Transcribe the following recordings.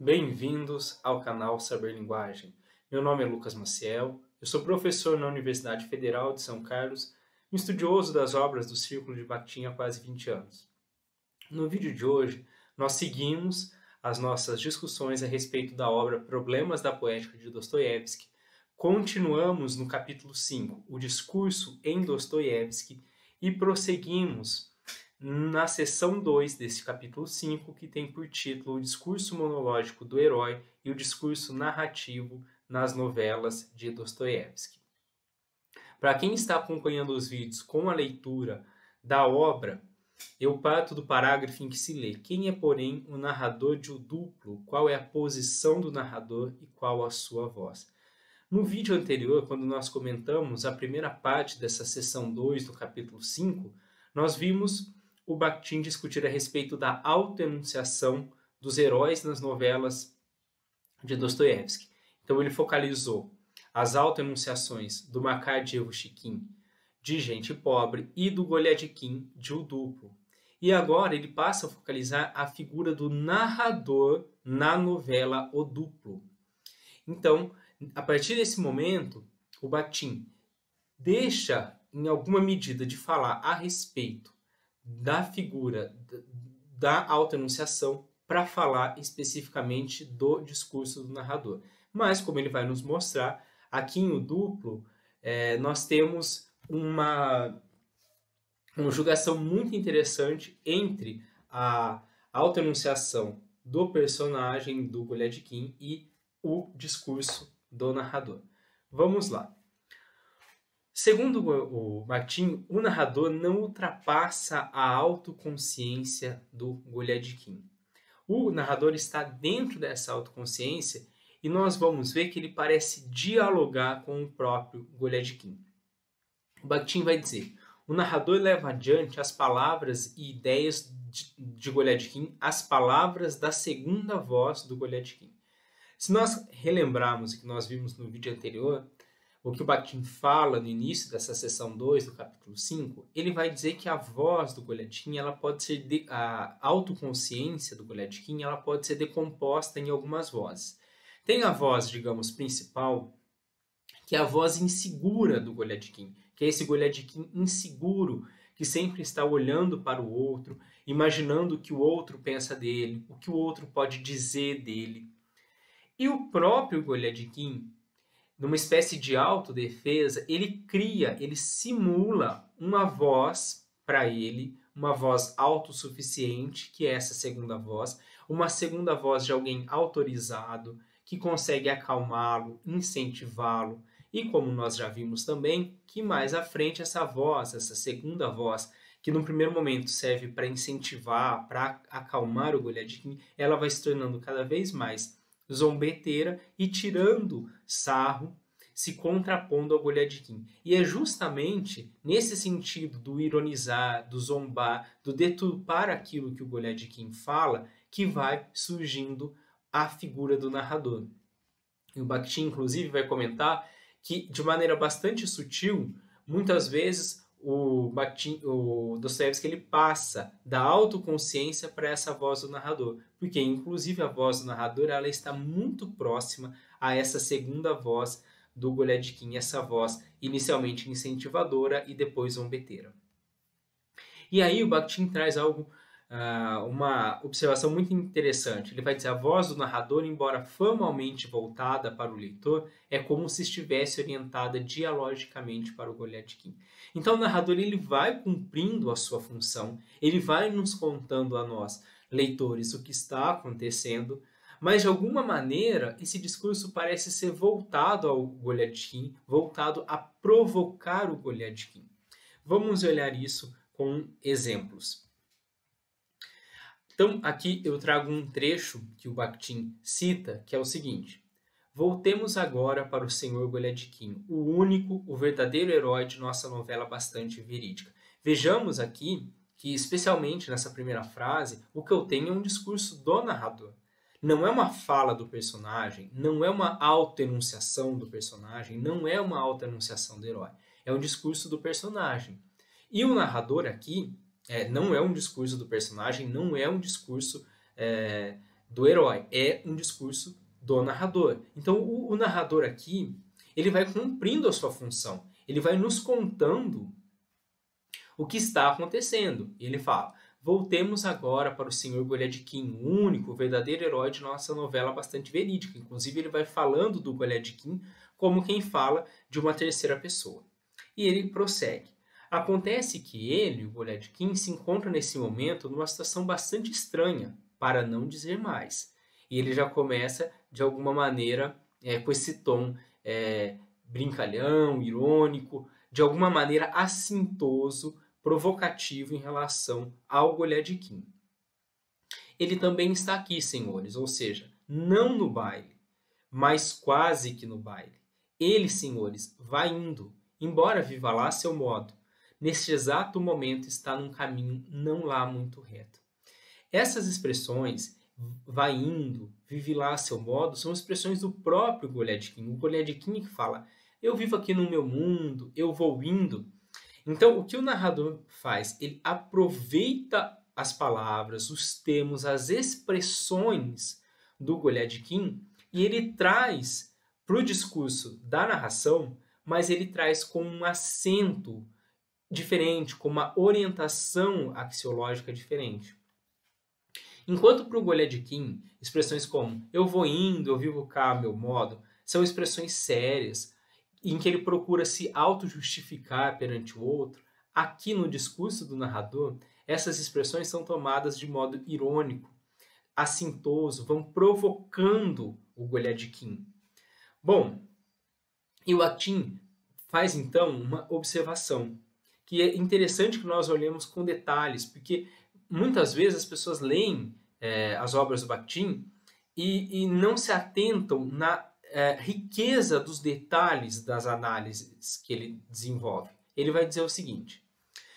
Bem-vindos ao canal Saber Linguagem. Meu nome é Lucas Maciel, eu sou professor na Universidade Federal de São Carlos e um estudioso das obras do Círculo de Bakhtin há quase 20 anos. No vídeo de hoje, nós seguimos as nossas discussões a respeito da obra Problemas da Poética de Dostoiévski. Continuamos no capítulo 5, o discurso em Dostoiévski, e prosseguimos na seção 2 desse capítulo 5, que tem por título o discurso monológico do herói e o discurso narrativo nas novelas de Dostoiévski. Para quem está acompanhando os vídeos com a leitura da obra, eu parto do parágrafo em que se lê: quem é, porém, o narrador de O Duplo? Qual é a posição do narrador e qual a sua voz? No vídeo anterior, quando nós comentamos a primeira parte dessa seção 2 do capítulo 5, nós vimos o Bakhtin discutir a respeito da autoenunciação dos heróis nas novelas de Dostoiévski. Então ele focalizou as autoenunciações do Makar de Evushkin, de Gente Pobre, e do Goliadkin, de O Duplo. E agora ele passa a focalizar a figura do narrador na novela O Duplo. Então, a partir desse momento, o Bakhtin deixa, em alguma medida, de falar a respeito da figura da autoenunciação para falar especificamente do discurso do narrador. Mas, como ele vai nos mostrar, aqui em O Duplo, nós temos uma conjugação muito interessante entre a autoenunciação do personagem do Goliadkin e o discurso do narrador. Vamos lá. Segundo o Bakhtin, o narrador não ultrapassa a autoconsciência do Goliadkin. O narrador está dentro dessa autoconsciência e nós vamos ver que ele parece dialogar com o próprio Goliadkin. O Bakhtin vai dizer: o narrador leva adiante as palavras e ideias de Goliadkin, as palavras da segunda voz do Goliadkin. Se nós relembrarmos o que nós vimos no vídeo anterior, o que o Bakhtin fala no início dessa seção 2 do capítulo 5, ele vai dizer que a voz do Goliadkin, ela pode ser a autoconsciência do Goliadkin, ela pode ser decomposta em algumas vozes. Tem a voz, digamos, principal, que é a voz insegura do Goliadkin, que é esse Goliadkin inseguro, que sempre está olhando para o outro, imaginando o que o outro pensa dele, o que o outro pode dizer dele. E o próprio Goliadkin, numa espécie de autodefesa, ele simula uma voz para ele, uma voz autossuficiente, que é essa segunda voz, uma segunda voz de alguém autorizado, que consegue acalmá-lo, incentivá-lo, e como nós já vimos também, que mais à frente essa voz, essa segunda voz, que no primeiro momento serve para incentivar, para acalmar o Goliadkin, ela vai se tornando cada vez mais zombeteira e tirando sarro, se contrapondo ao Goliadkin. E é justamente nesse sentido do ironizar, do zombar, do deturpar aquilo que o Goliadkin fala, que vai surgindo a figura do narrador. E o Bakhtin, inclusive, vai comentar que, de maneira bastante sutil, muitas vezes o Dostoiévski ele passa da autoconsciência para essa voz do narrador, porque inclusive a voz do narrador ela está muito próxima a essa segunda voz do Goliadkin, essa voz inicialmente incentivadora e depois zombeteira. E aí o Bakhtin traz uma observação muito interessante. Ele vai dizer: a voz do narrador, embora formalmente voltada para o leitor, é como se estivesse orientada dialogicamente para o Goliadkin. Então o narrador ele vai cumprindo a sua função, ele vai nos contando a nós, leitores, o que está acontecendo, mas de alguma maneira esse discurso parece ser voltado ao Goliadkin, voltado a provocar o Goliadkin. Vamos olhar isso com exemplos. Então, aqui eu trago um trecho que o Bakhtin cita, que é o seguinte: voltemos agora para o Sr. Goliadkin, o único, o verdadeiro herói de nossa novela bastante verídica. Vejamos aqui que, especialmente nessa primeira frase, o que eu tenho é um discurso do narrador. Não é uma fala do personagem, não é uma autoenunciação do personagem, não é uma autoenunciação do herói. É um discurso do personagem. E o narrador aqui não é um discurso do personagem, não é um discurso do herói, é um discurso do narrador. Então, o narrador aqui, ele vai cumprindo a sua função. Ele vai nos contando o que está acontecendo. E ele fala: voltemos agora para o Sr. Goliadkin, o único, verdadeiro herói de nossa novela bastante verídica. Inclusive, ele vai falando do Goliadkin como quem fala de uma terceira pessoa. E ele prossegue. Acontece que ele, o Goliadkin, se encontra nesse momento numa situação bastante estranha, para não dizer mais. E ele já começa, de alguma maneira, com esse tom brincalhão, irônico, de alguma maneira assintoso, provocativo em relação ao Goliadkin. Ele também está aqui, senhores, ou seja, não no baile, mas quase que no baile. Ele, senhores, vai indo, embora viva lá a seu modo. Neste exato momento está num caminho não lá muito reto. Essas expressões, vai indo, vive lá a seu modo, são expressões do próprio Goliadkin. O Goliadkin que fala: eu vivo aqui no meu mundo, eu vou indo. Então, o que o narrador faz? Ele aproveita as palavras, os termos, as expressões do Goliadkin e ele traz para o discurso da narração, mas ele traz com um acento diferente, com uma orientação axiológica diferente. Enquanto para o Goliadkin, expressões como eu vou indo, eu vivo cá a meu modo, são expressões sérias, em que ele procura se auto-justificar perante o outro, aqui no discurso do narrador, essas expressões são tomadas de modo irônico, assintoso, vão provocando o Goliadkin. Bom, e o Atim faz então uma observação, que é interessante que nós olhemos com detalhes, porque muitas vezes as pessoas leem as obras do Bakhtin e não se atentam na riqueza dos detalhes das análises que ele desenvolve. Ele vai dizer o seguinte: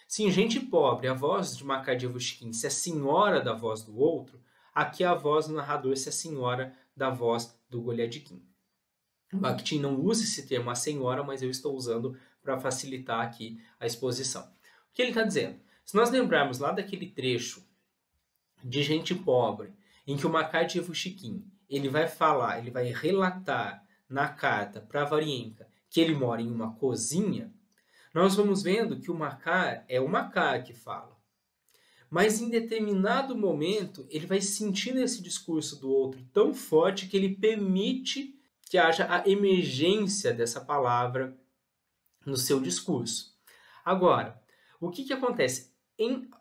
se em Gente Pobre a voz de Makar Dievushin se é senhora da voz do outro, aqui a voz do narrador se é senhora da voz do Goliadkin. O Bakhtin não usa esse termo a senhora, mas eu estou usando para facilitar aqui a exposição. O que ele está dizendo? Se nós lembrarmos lá daquele trecho de Gente Pobre, em que o Makar Dievushin ele vai falar, ele vai relatar na carta para Varienka que ele mora em uma cozinha, nós vamos vendo que o Makar é o Makar que fala. Mas em determinado momento, ele vai sentindo esse discurso do outro tão forte que ele permite que haja a emergência dessa palavra no seu discurso. Agora, o que acontece?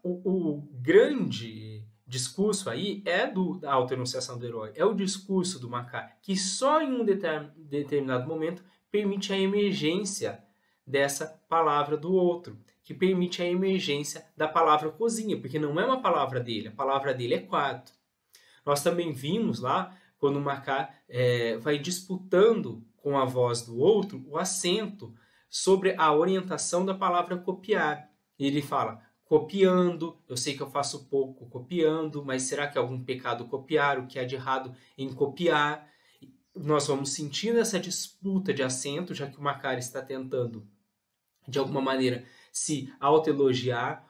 O grande discurso aí é da autoenunciação do herói, é o discurso do Makar, que só em um determinado momento permite a emergência dessa palavra do outro, que permite a emergência da palavra cozinha, porque não é uma palavra dele, a palavra dele é quarto. Nós também vimos lá, quando o Makar vai disputando com a voz do outro o acento sobre a orientação da palavra copiar. E ele fala: copiando, eu sei que eu faço pouco copiando, mas será que é algum pecado copiar? O que há de errado em copiar? Nós vamos sentindo essa disputa de acento, já que o Makar está tentando, de alguma maneira, se autoelogiar,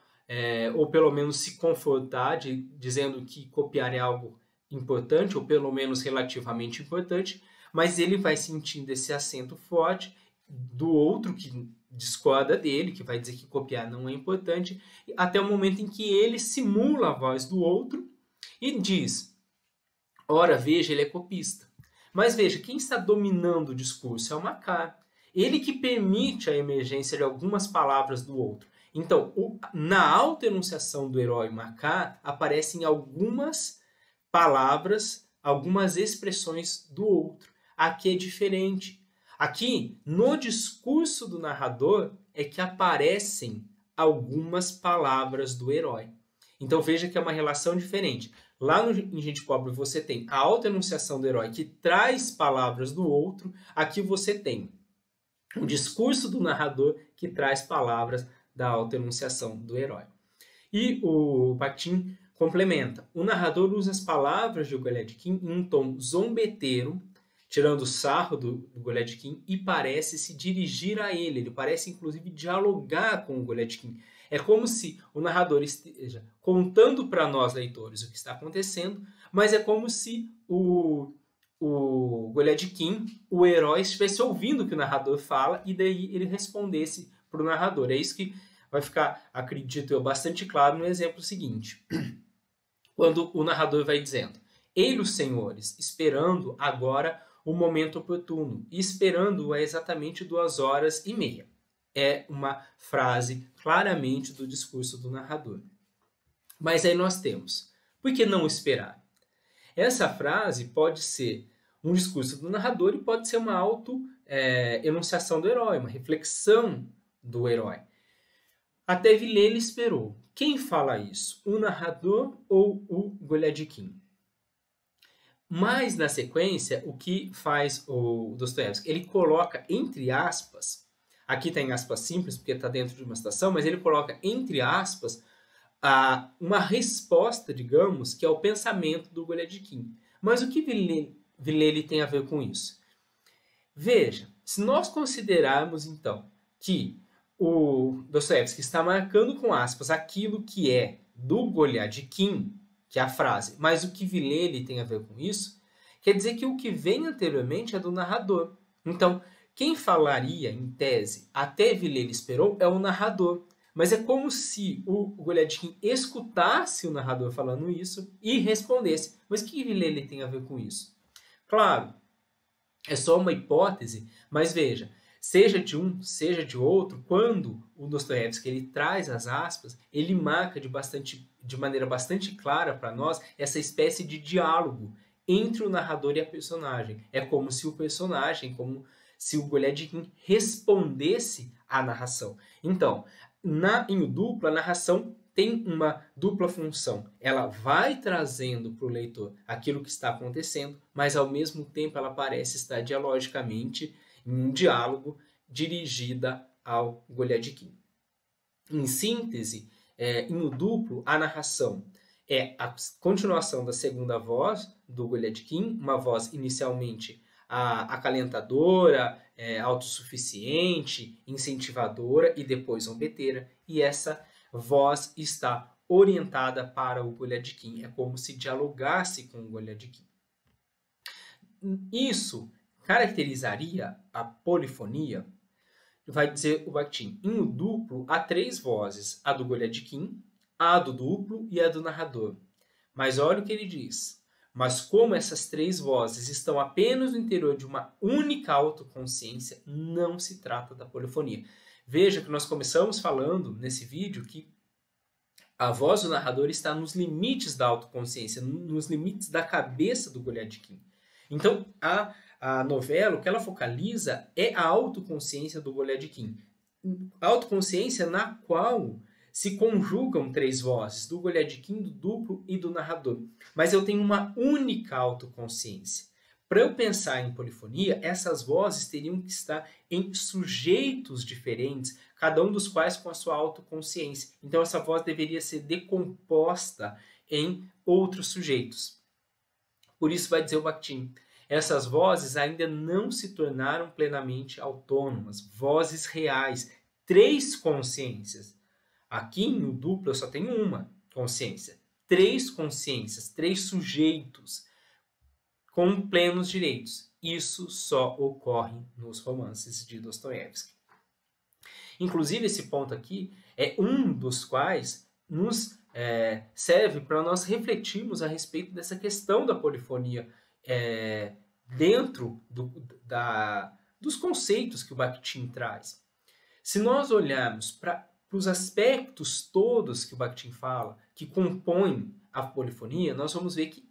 ou pelo menos se confortar, dizendo que copiar é algo importante, ou pelo menos relativamente importante, mas ele vai sentindo esse acento forte do outro que discorda dele, que vai dizer que copiar não é importante, até o momento em que ele simula a voz do outro e diz: ora, veja, ele é copista. Mas veja, quem está dominando o discurso é o Makar. Ele que permite a emergência de algumas palavras do outro. Então, na autoenunciação do herói Makar, aparecem algumas palavras, algumas expressões do outro. Aqui é diferente. Aqui, no discurso do narrador, é que aparecem algumas palavras do herói. Então veja que é uma relação diferente. Lá em Gente Pobre você tem a autoenunciação do herói que traz palavras do outro. Aqui você tem o discurso do narrador que traz palavras da autoenunciação do herói. E o Bakhtin complementa. O narrador usa as palavras de Goliadkin em um tom zombeteiro, tirando o sarro do Goliadkin, e parece se dirigir a ele. Ele parece, inclusive, dialogar com o Goliadkin. É como se o narrador esteja contando para nós, leitores, o que está acontecendo, mas é como se o Goliadkin, o herói, estivesse ouvindo o que o narrador fala e daí ele respondesse para o narrador. É isso que vai ficar, acredito eu, bastante claro no exemplo seguinte. Quando o narrador vai dizendo: "Ei, os senhores, esperando agora o momento oportuno", e esperando é exatamente 2 horas e meia. É uma frase claramente do discurso do narrador. Mas aí nós temos: por que não esperar? Essa frase pode ser um discurso do narrador e pode ser uma auto-enunciação do herói, uma reflexão do herói. Até Vilele esperou. Quem fala isso? O narrador ou o Goliadkin? Mas, na sequência, o que faz o Dostoiévski? Ele coloca entre aspas, aqui está em aspas simples, porque está dentro de uma citação, mas ele coloca entre aspas uma resposta, digamos, que é o pensamento do Goliadkin. Mas o que Vilele tem a ver com isso? Veja, se nós considerarmos, então, que o Dostoiévski está marcando com aspas aquilo que é do Goliadkin, que é a frase, mas o que Vilele tem a ver com isso, quer dizer que o que vem anteriormente é do narrador. Então, quem falaria, em tese, até Vilele esperou, é o narrador. Mas é como se o Goliadkin escutasse o narrador falando isso e respondesse. Mas o que Vilele tem a ver com isso? Claro, é só uma hipótese, mas veja, seja de um, seja de outro, quando o Dostoiévski ele traz as aspas, ele marca de maneira bastante clara para nós essa espécie de diálogo entre o narrador e a personagem. É como se o personagem, como se o Goliadkin respondesse à narração. Então, em O Duplo, a narração tem uma dupla função. Ela vai trazendo para o leitor aquilo que está acontecendo, mas ao mesmo tempo ela parece estar dialogicamente em um diálogo dirigida ao Goliadkin. Em síntese, em O Duplo, a narração é a continuação da segunda voz do Goliadkin, uma voz inicialmente acalentadora, autossuficiente, incentivadora e depois zombeteira, e essa voz está orientada para o Goliadkin, é como se dialogasse com o Goliadkin. Isso caracterizaria a polifonia, vai dizer o Bakhtin. Em O Duplo, há 3 vozes, a do Goliadkin, a do duplo e a do narrador. Mas olha o que ele diz. Mas como essas 3 vozes estão apenas no interior de uma única autoconsciência, não se trata da polifonia. Veja que nós começamos falando nesse vídeo que a voz do narrador está nos limites da autoconsciência, nos limites da cabeça do Goliadkin. Então, a novela, o que ela focaliza é a autoconsciência do Goliadkin. A autoconsciência na qual se conjugam 3 vozes, do Goliadkin, do duplo e do narrador. Mas eu tenho uma única autoconsciência. Para eu pensar em polifonia, essas vozes teriam que estar em sujeitos diferentes, cada um dos quais com a sua autoconsciência. Então essa voz deveria ser decomposta em outros sujeitos. Por isso vai dizer o Bakhtin, essas vozes ainda não se tornaram plenamente autônomas, vozes reais, 3 consciências. Aqui no duplo eu só tenho uma consciência. 3 consciências, 3 sujeitos com plenos direitos. Isso só ocorre nos romances de Dostoiévski. Inclusive, esse ponto aqui é um dos quais nos serve para nós refletirmos a respeito dessa questão da polifonia dentro dos conceitos que o Bakhtin traz. Se nós olharmos para os aspectos todos que o Bakhtin fala, que compõem a polifonia, nós vamos ver que,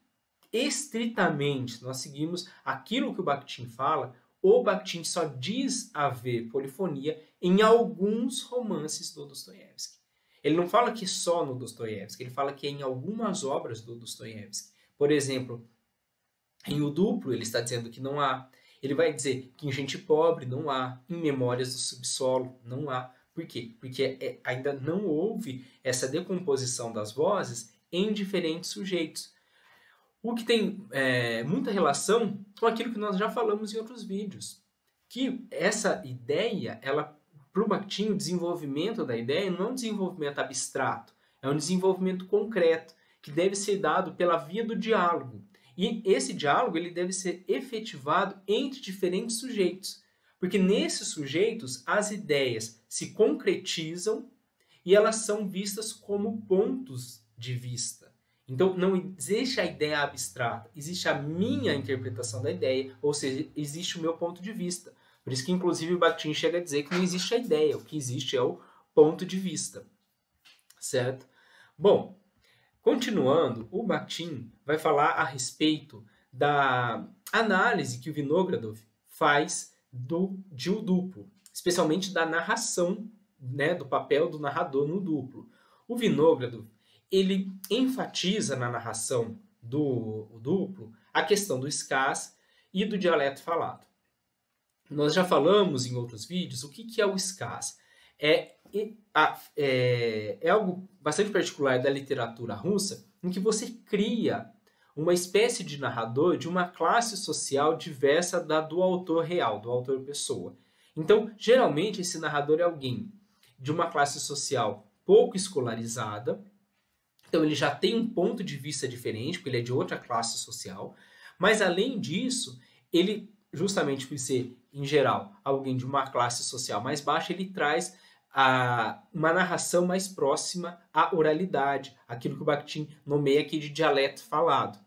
estritamente, nós seguimos aquilo que o Bakhtin fala. O Bakhtin só diz haver polifonia em alguns romances do Dostoiévski. Ele não fala que só no Dostoiévski, ele fala que é em algumas obras do Dostoiévski. Por exemplo, em O Duplo, ele está dizendo que não há. Ele vai dizer que em Gente Pobre não há, em Memórias do Subsolo não há. Por quê? Porque ainda não houve essa decomposição das vozes em diferentes sujeitos. O que tem muita relação com aquilo que nós já falamos em outros vídeos. Que essa ideia, ela para o Bakhtin, o desenvolvimento da ideia não é um desenvolvimento abstrato, é um desenvolvimento concreto, que deve ser dado pela via do diálogo. E esse diálogo ele deve ser efetivado entre diferentes sujeitos, porque nesses sujeitos as ideias se concretizam e elas são vistas como pontos de vista. Então não existe a ideia abstrata, existe a minha interpretação da ideia, ou seja, existe o meu ponto de vista. Por isso que inclusive o Bakhtin chega a dizer que não existe a ideia, o que existe é o ponto de vista. Certo? Bom, continuando, o Bakhtin vai falar a respeito da análise que o Vinogradov faz de o duplo, especialmente da narração, né, do papel do narrador no duplo. O Vinogradov ele enfatiza na narração do duplo a questão do escaz e do dialeto falado. Nós já falamos em outros vídeos o que é o escaz. É algo bastante particular da literatura russa, em que você cria uma espécie de narrador de uma classe social diversa da do autor real, do autor pessoa. Então, geralmente, esse narrador é alguém de uma classe social pouco escolarizada, então ele já tem um ponto de vista diferente, porque ele é de outra classe social, mas além disso, ele, justamente por ser, em geral, alguém de uma classe social mais baixa, ele traz uma narração mais próxima à oralidade, aquilo que o Bakhtin nomeia aqui de dialeto falado.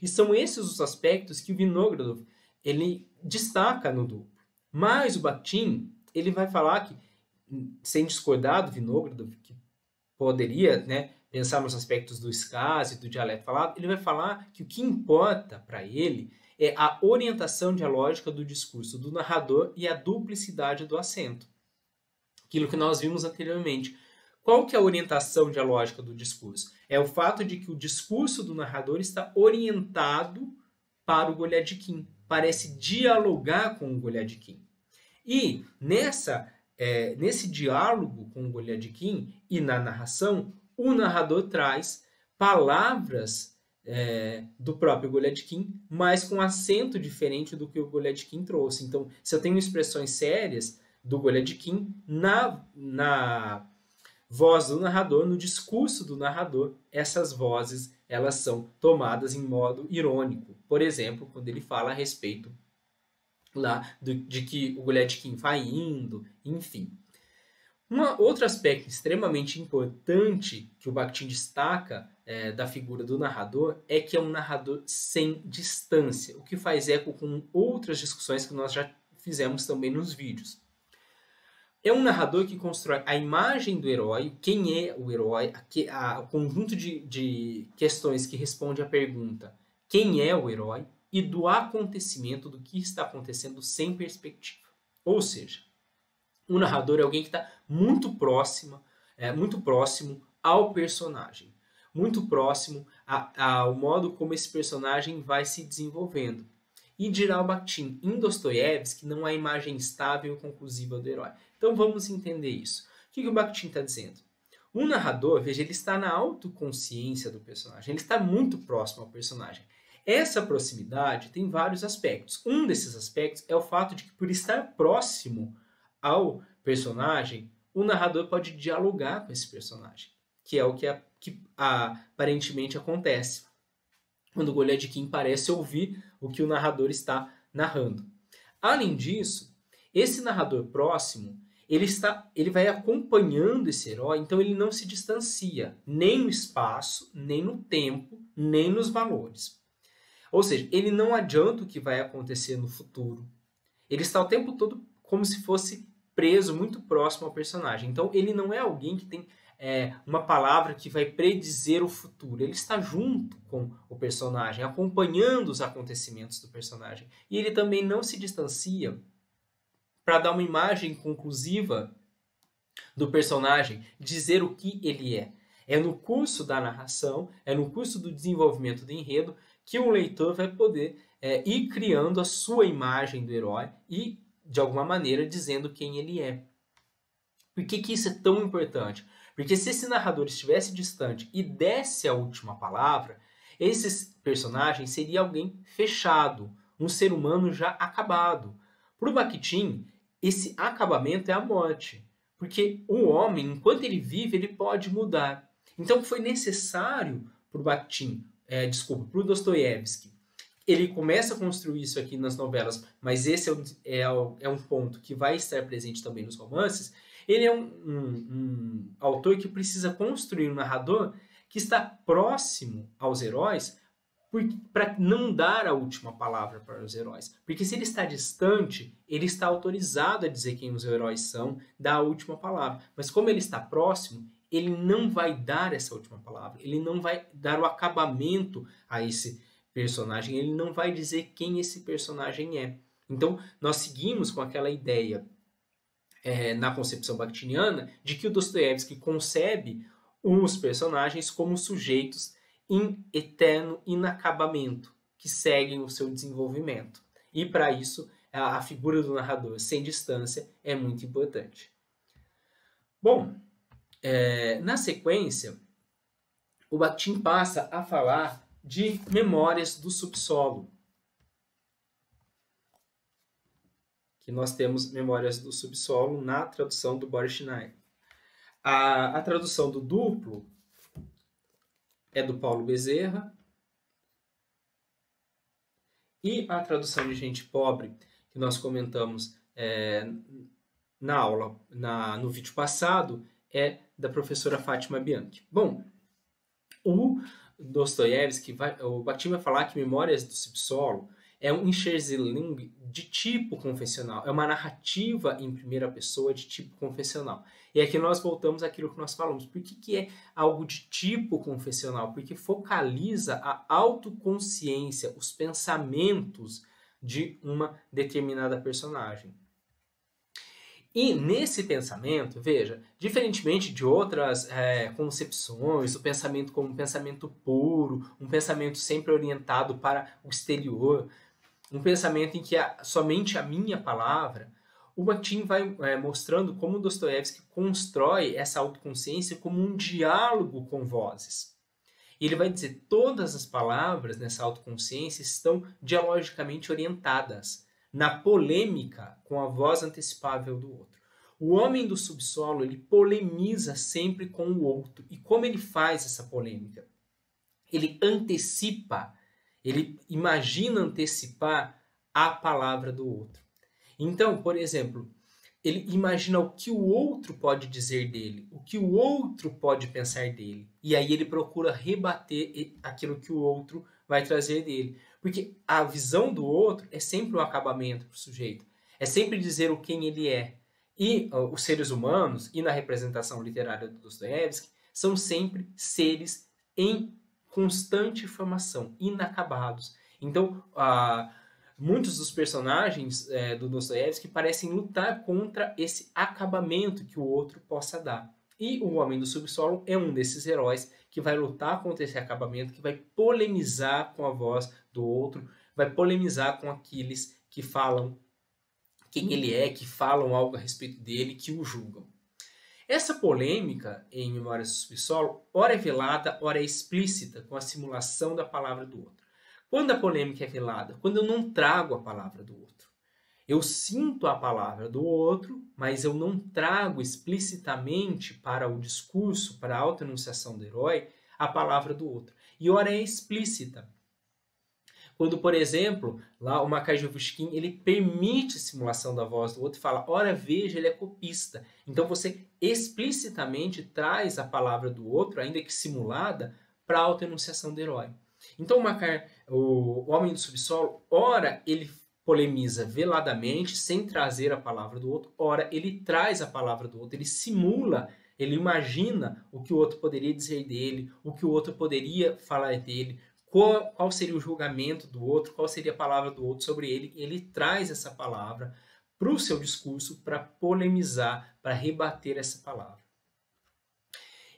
E são esses os aspectos que o Vinogradov ele destaca no duplo. Mas o Bakhtin ele vai falar que, sem discordar do Vinogradov, que poderia, né, pensar nos aspectos do escaz e do dialeto falado, ele vai falar que o que importa para ele é a orientação dialógica do discurso do narrador e a duplicidade do acento. Aquilo que nós vimos anteriormente. Qual que é a orientação dialógica do discurso? É o fato de que o discurso do narrador está orientado para o Goliadkin, parece dialogar com o Goliadkin. E nesse diálogo com o Goliadkin e na narração, o narrador traz palavras do próprio Goliadkin, mas com acento diferente do que o Goliadkin trouxe. Então, se eu tenho expressões sérias do Goliadkin na voz do narrador, no discurso do narrador, essas vozes elas são tomadas em modo irônico. Por exemplo, quando ele fala a respeito lá de que o Goliadkin vai indo, enfim. Outro aspecto extremamente importante que o Bakhtin destaca da figura do narrador é que é um narrador sem distância, o que faz eco com outras discussões que nós já fizemos também nos vídeos. É um narrador que constrói a imagem do herói, quem é o herói, o conjunto de questões que responde à pergunta quem é o herói e do acontecimento, do que está acontecendo sem perspectiva. Ou seja, o narrador é alguém que está muito próximo ao personagem, muito próximo ao modo como esse personagem vai se desenvolvendo. E dirá o Bakhtin, em Dostoiévski, não há imagem estável e conclusiva do herói. Então vamos entender isso. O que o Bakhtin está dizendo? O narrador, veja, ele está na autoconsciência do personagem, ele está muito próximo ao personagem. Essa proximidade tem vários aspectos. Um desses aspectos é o fato de que, por estar próximo ao personagem, o narrador pode dialogar com esse personagem, que é o que aparentemente acontece quando o Goliadkin parece ouvir o que o narrador está narrando. Além disso, esse narrador próximo, ele vai acompanhando esse herói, então ele não se distancia nem no espaço, nem no tempo, nem nos valores. Ou seja, ele não adianta o que vai acontecer no futuro. Ele está o tempo todo como se fosse preso muito próximo ao personagem. Então ele não é alguém que tem uma palavra que vai predizer o futuro. Ele está junto com o personagem, acompanhando os acontecimentos do personagem. E ele também não se distancia para dar uma imagem conclusiva do personagem, dizer o que ele é. É no curso da narração, é no curso do desenvolvimento do enredo que o leitor vai poder ir criando a sua imagem do herói e, de alguma maneira, dizendo quem ele é. Por que isso é tão importante? Porque se esse narrador estivesse distante e desse a última palavra, esse personagem seria alguém fechado, um ser humano já acabado. Para o Bakhtin, esse acabamento é a morte. Porque o homem, enquanto ele vive, ele pode mudar. Então foi necessário para o Bakhtin, para o Dostoiévski. Ele começa a construir isso aqui nas novelas, mas esse é um ponto que vai estar presente também nos romances. Ele é um autor que precisa construir um narrador que está próximo aos heróis para não dar a última palavra para os heróis. Porque se ele está distante, ele está autorizado a dizer quem os heróis são, dar a última palavra. Mas como ele está próximo, ele não vai dar essa última palavra. Ele não vai dar o acabamento a esse personagem. Ele não vai dizer quem esse personagem é. Então, nós seguimos com aquela ideia na concepção bakhtiniana de que o Dostoiévski concebe os personagens como sujeitos em eterno inacabamento, que seguem o seu desenvolvimento. E para isso, a figura do narrador sem distância é muito importante. Bom, na sequência, o Bakhtin passa a falar de Memórias do Subsolo. Que nós temos Memórias do Subsolo na tradução do Boris Schneider. A tradução do duplo é do Paulo Bezerra. E a tradução de Gente Pobre, que nós comentamos na aula, no vídeo passado, é da professora Fátima Bianchi. Bom, o Dostoiévski, o Bakhtin vai falar que Memórias do Subsolo é um Encherzählung de tipo confessional, é uma narrativa em primeira pessoa de tipo confessional. E aqui nós voltamos àquilo que nós falamos. Por que é algo de tipo confessional? Porque focaliza a autoconsciência, os pensamentos de uma determinada personagem. E nesse pensamento, veja, diferentemente de outras concepções, o pensamento como um pensamento puro, um pensamento sempre orientado para o exterior, um pensamento em que somente a minha palavra, o Bakhtin vai mostrando como Dostoiévski constrói essa autoconsciência como um diálogo com vozes. E ele vai dizer que todas as palavras nessa autoconsciência estão dialogicamente orientadas na polêmica com a voz antecipável do outro. O homem do subsolo, ele polemiza sempre com o outro. E como ele faz essa polêmica? Ele antecipa, ele imagina antecipar a palavra do outro. Então, por exemplo, ele imagina o que o outro pode dizer dele, o que o outro pode pensar dele. E aí ele procura rebater aquilo que o outro vai trazer dele. Porque a visão do outro é sempre um acabamento para o sujeito. É sempre dizer o quem ele é. E os seres humanos, e na representação literária do Dostoiévski, são sempre seres em constante formação, inacabados. Então, muitos dos personagens do Dostoiévski parecem lutar contra esse acabamento que o outro possa dar. E o Homem do Subsolo é um desses heróis que vai lutar contra esse acabamento, que vai polemizar com a voz do outro, vai polemizar com aqueles que falam quem ele é, que falam algo a respeito dele, que o julgam. Essa polêmica em Memórias do Subsolo, ora é velada, ora é explícita, com a simulação da palavra do outro. Quando a polêmica é velada? Quando eu não trago a palavra do outro. Eu sinto a palavra do outro, mas eu não trago explicitamente para o discurso, para a autoenunciação do herói, a palavra do outro. E ora é explícita. Quando, por exemplo, lá o Makar-Juvushkin, ele permite a simulação da voz do outro e fala, ora veja, ele é copista. Então você explicitamente traz a palavra do outro, ainda que simulada, para a autoenunciação do herói. Então o Homem do Subsolo, ora ele polemiza veladamente, sem trazer a palavra do outro, ora ele traz a palavra do outro, ele simula, ele imagina o que o outro poderia dizer dele, o que o outro poderia falar dele, qual seria o julgamento do outro, qual seria a palavra do outro sobre ele. Ele traz essa palavra para o seu discurso para polemizar, para rebater essa palavra.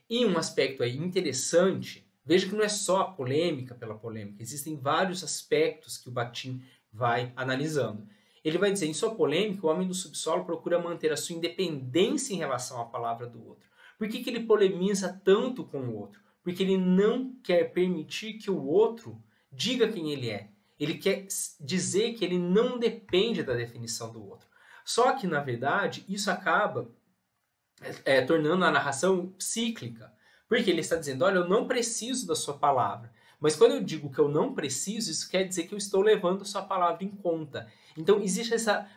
E um aspecto aí interessante, veja que não é só a polêmica pela polêmica, existem vários aspectos que o Bakhtin vai analisando. Ele vai dizer, em sua polêmica, o Homem do Subsolo procura manter a sua independência em relação à palavra do outro. Por que ele polemiza tanto com o outro? Porque ele não quer permitir que o outro diga quem ele é. Ele quer dizer que ele não depende da definição do outro. Só que, na verdade, isso acaba tornando a narração cíclica. Porque ele está dizendo, olha, eu não preciso da sua palavra. Mas quando eu digo que eu não preciso, isso quer dizer que eu estou levando a sua palavra em conta. Então existe essa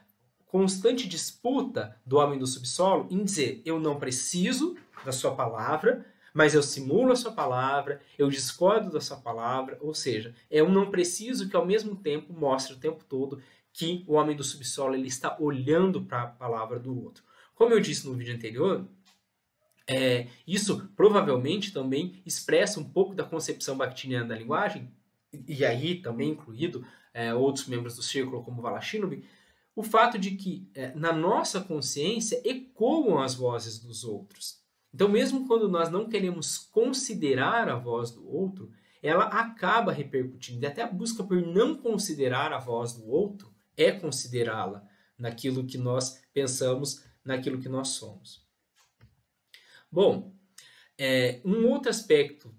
constante disputa do homem do subsolo em dizer, eu não preciso da sua palavra, mas eu simulo a sua palavra, eu discordo da sua palavra, ou seja, eu não preciso que ao mesmo tempo mostre o tempo todo que o homem do subsolo ele está olhando para a palavra do outro. Como eu disse no vídeo anterior, isso provavelmente também expressa um pouco da concepção bakhtiniana da linguagem, e aí também incluído outros membros do círculo como Walashinobi, o fato de que na nossa consciência ecoam as vozes dos outros. Então, mesmo quando nós não queremos considerar a voz do outro, ela acaba repercutindo. E até a busca por não considerar a voz do outro é considerá-la naquilo que nós pensamos, naquilo que nós somos. Bom, um outro aspecto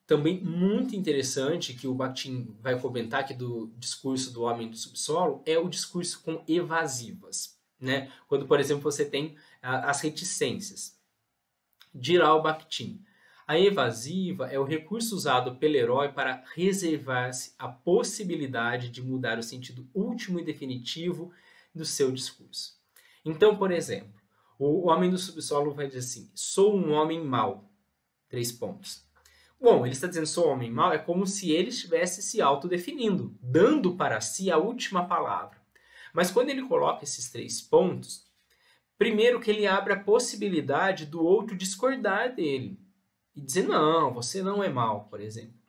também muito interessante que o Bakhtin vai comentar aqui do discurso do homem do subsolo é o discurso com evasivas, né? Quando, por exemplo, você tem as reticências. Dirá o Bakhtin, a evasiva é o recurso usado pelo herói para reservar-se a possibilidade de mudar o sentido último e definitivo do seu discurso. Então, por exemplo, o homem do subsolo vai dizer assim, sou um homem mau, 3 pontos. Bom, ele está dizendo sou um homem mau, é como se ele estivesse se autodefinindo, dando para si a última palavra. Mas quando ele coloca esses 3 pontos, primeiro que ele abre a possibilidade do outro discordar dele e dizer não, você não é mau, por exemplo.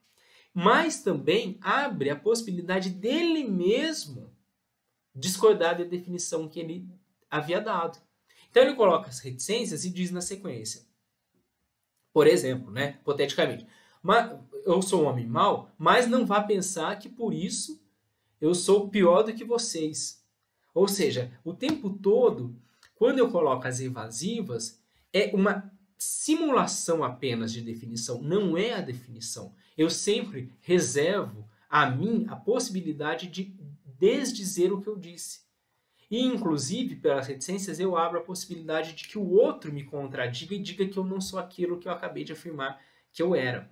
Mas também abre a possibilidade dele mesmo discordar da definição que ele havia dado. Então ele coloca as reticências e diz na sequência, por exemplo, né, hipoteticamente, eu sou um homem mau, mas não vá pensar que por isso eu sou pior do que vocês. Ou seja, o tempo todo, quando eu coloco as evasivas, é uma simulação apenas de definição, não é a definição. Eu sempre reservo a mim a possibilidade de desdizer o que eu disse. E, inclusive, pelas reticências, eu abro a possibilidade de que o outro me contradiga e diga que eu não sou aquilo que eu acabei de afirmar que eu era.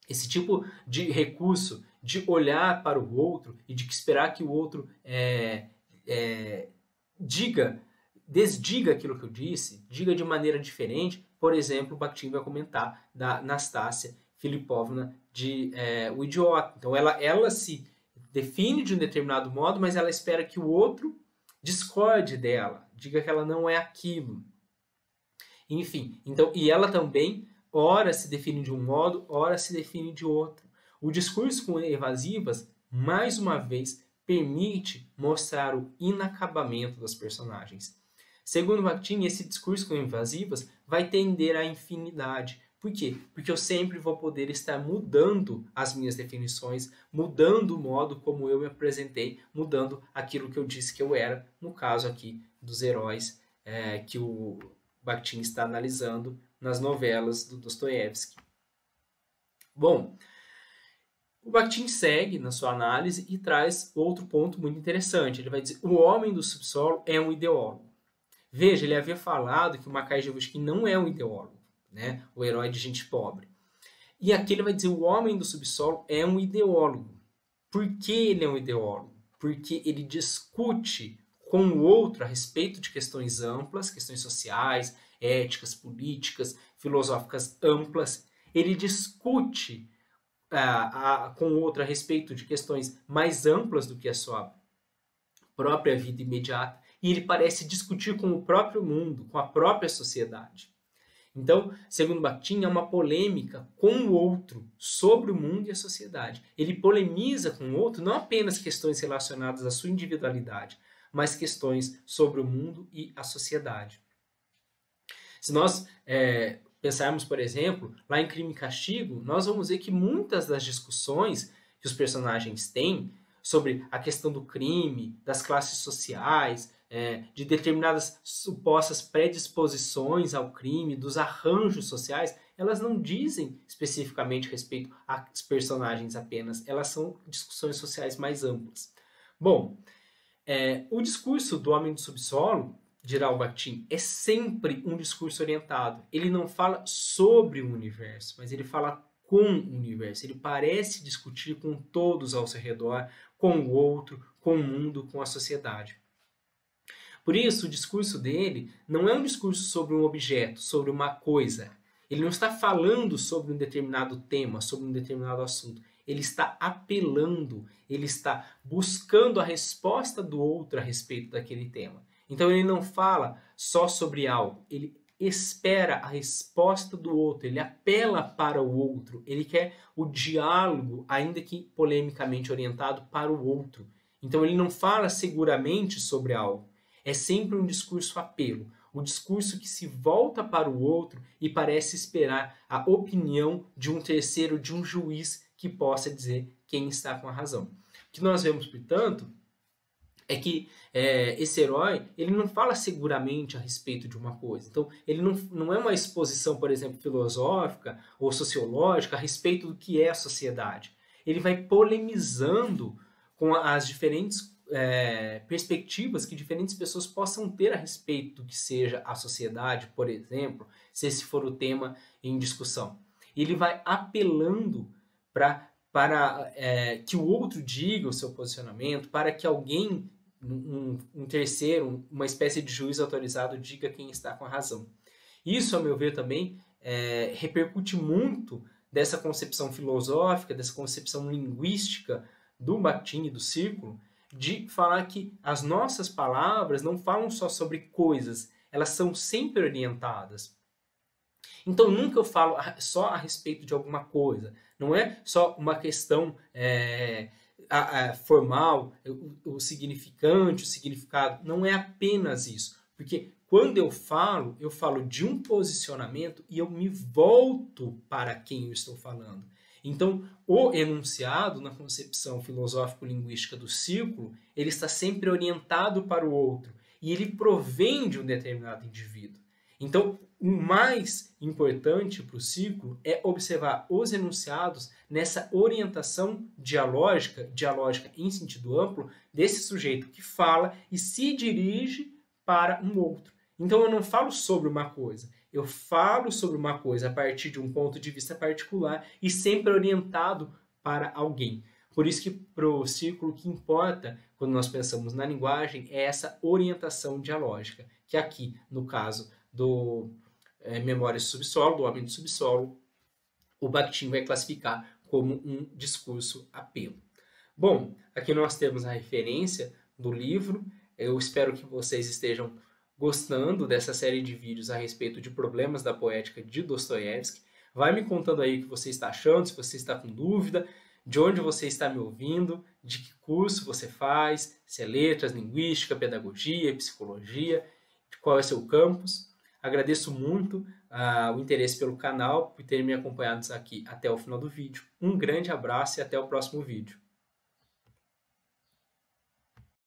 Esse tipo de recurso de olhar para o outro e de esperar que o outro desdiga aquilo que eu disse, diga de maneira diferente. Por exemplo, o Bakhtin vai comentar da Nastácia Filipovna de O Idiota. Então, ela se define de um determinado modo, mas ela espera que o outro discorde dela, diga que ela não é aquilo. Enfim, então, e ela também, ora se define de um modo, ora se define de outro. O discurso com evasivas, mais uma vez, permite mostrar o inacabamento das personagens. Segundo Bakhtin, esse discurso com evasivas vai tender à infinidade. Por quê? Porque eu sempre vou poder estar mudando as minhas definições, mudando o modo como eu me apresentei, mudando aquilo que eu disse que eu era, no caso aqui dos heróis que o Bakhtin está analisando nas novelas do Dostoiévski. Bom, o Bakhtin segue na sua análise e traz outro ponto muito interessante. Ele vai dizer, o homem do subsolo é um ideólogo. Veja, ele havia falado que o Mikhail Zhivotkin não é um ideólogo, né? O herói de gente pobre. E aqui ele vai dizer, o homem do subsolo é um ideólogo. Por que ele é um ideólogo? Porque ele discute com o outro a respeito de questões amplas, questões sociais, éticas, políticas, filosóficas amplas. Ele discute com o outro a respeito de questões mais amplas do que a sua própria vida imediata. E ele parece discutir com o próprio mundo, com a própria sociedade. Então, segundo Bakhtin, é uma polêmica com o outro sobre o mundo e a sociedade. Ele polemiza com o outro não apenas questões relacionadas à sua individualidade, mas questões sobre o mundo e a sociedade. Se nós pensarmos, por exemplo, lá em Crime e Castigo, nós vamos ver que muitas das discussões que os personagens têm sobre a questão do crime, das classes sociais, de determinadas supostas predisposições ao crime, dos arranjos sociais, elas não dizem especificamente respeito às personagens apenas, elas são discussões sociais mais amplas. Bom, o discurso do Homem do Subsolo Giral Bakhtin, é sempre um discurso orientado. Ele não fala sobre o universo, mas ele fala com o universo. Ele parece discutir com todos ao seu redor, com o outro, com o mundo, com a sociedade. Por isso, o discurso dele não é um discurso sobre um objeto, sobre uma coisa. Ele não está falando sobre um determinado tema, sobre um determinado assunto. Ele está apelando, ele está buscando a resposta do outro a respeito daquele tema. Então ele não fala só sobre algo, ele espera a resposta do outro, ele apela para o outro, ele quer o diálogo, ainda que polemicamente orientado, para o outro. Então ele não fala seguramente sobre algo, é sempre um discurso apelo, o discurso que se volta para o outro e parece esperar a opinião de um terceiro, de um juiz que possa dizer quem está com a razão. O que nós vemos, portanto, é que esse herói ele não fala seguramente a respeito de uma coisa. Então, ele não é uma exposição, por exemplo, filosófica ou sociológica a respeito do que é a sociedade. Ele vai polemizando com as diferentes perspectivas que diferentes pessoas possam ter a respeito do que seja a sociedade, por exemplo, se esse for o tema em discussão. Ele vai apelando para que o outro diga o seu posicionamento, para que alguém, um terceiro, uma espécie de juiz autorizado, diga quem está com a razão. Isso, a meu ver, também repercute muito dessa concepção filosófica, dessa concepção linguística do Bakhtin e do círculo, de falar que as nossas palavras não falam só sobre coisas, elas são sempre orientadas. Então, nunca eu falo só a respeito de alguma coisa. Não é só uma questão formal, o significante, o significado. Não é apenas isso. Porque quando eu falo de um posicionamento e eu me volto para quem eu estou falando. Então, o enunciado, na concepção filosófico-linguística do círculo, ele está sempre orientado para o outro. E ele provém de um determinado indivíduo. Então, o mais importante para o círculo é observar os enunciados nessa orientação dialógica em sentido amplo, desse sujeito que fala e se dirige para um outro. Então eu não falo sobre uma coisa, eu falo sobre uma coisa a partir de um ponto de vista particular e sempre orientado para alguém. Por isso que para o círculo o que importa, quando nós pensamos na linguagem, é essa orientação dialógica, que aqui, no caso do Memórias do Subsolo, do Homem do Subsolo, o Bakhtin vai classificar como um discurso apelo. Bom, aqui nós temos a referência do livro. Eu espero que vocês estejam gostando dessa série de vídeos a respeito de problemas da poética de Dostoiévski. Vai me contando aí o que você está achando, se você está com dúvida, de onde você está me ouvindo, de que curso você faz, se é letras, linguística, pedagogia, psicologia, de qual é seu campus. Agradeço muito o interesse pelo canal, por ter me acompanhado aqui até o final do vídeo. Um grande abraço e até o próximo vídeo.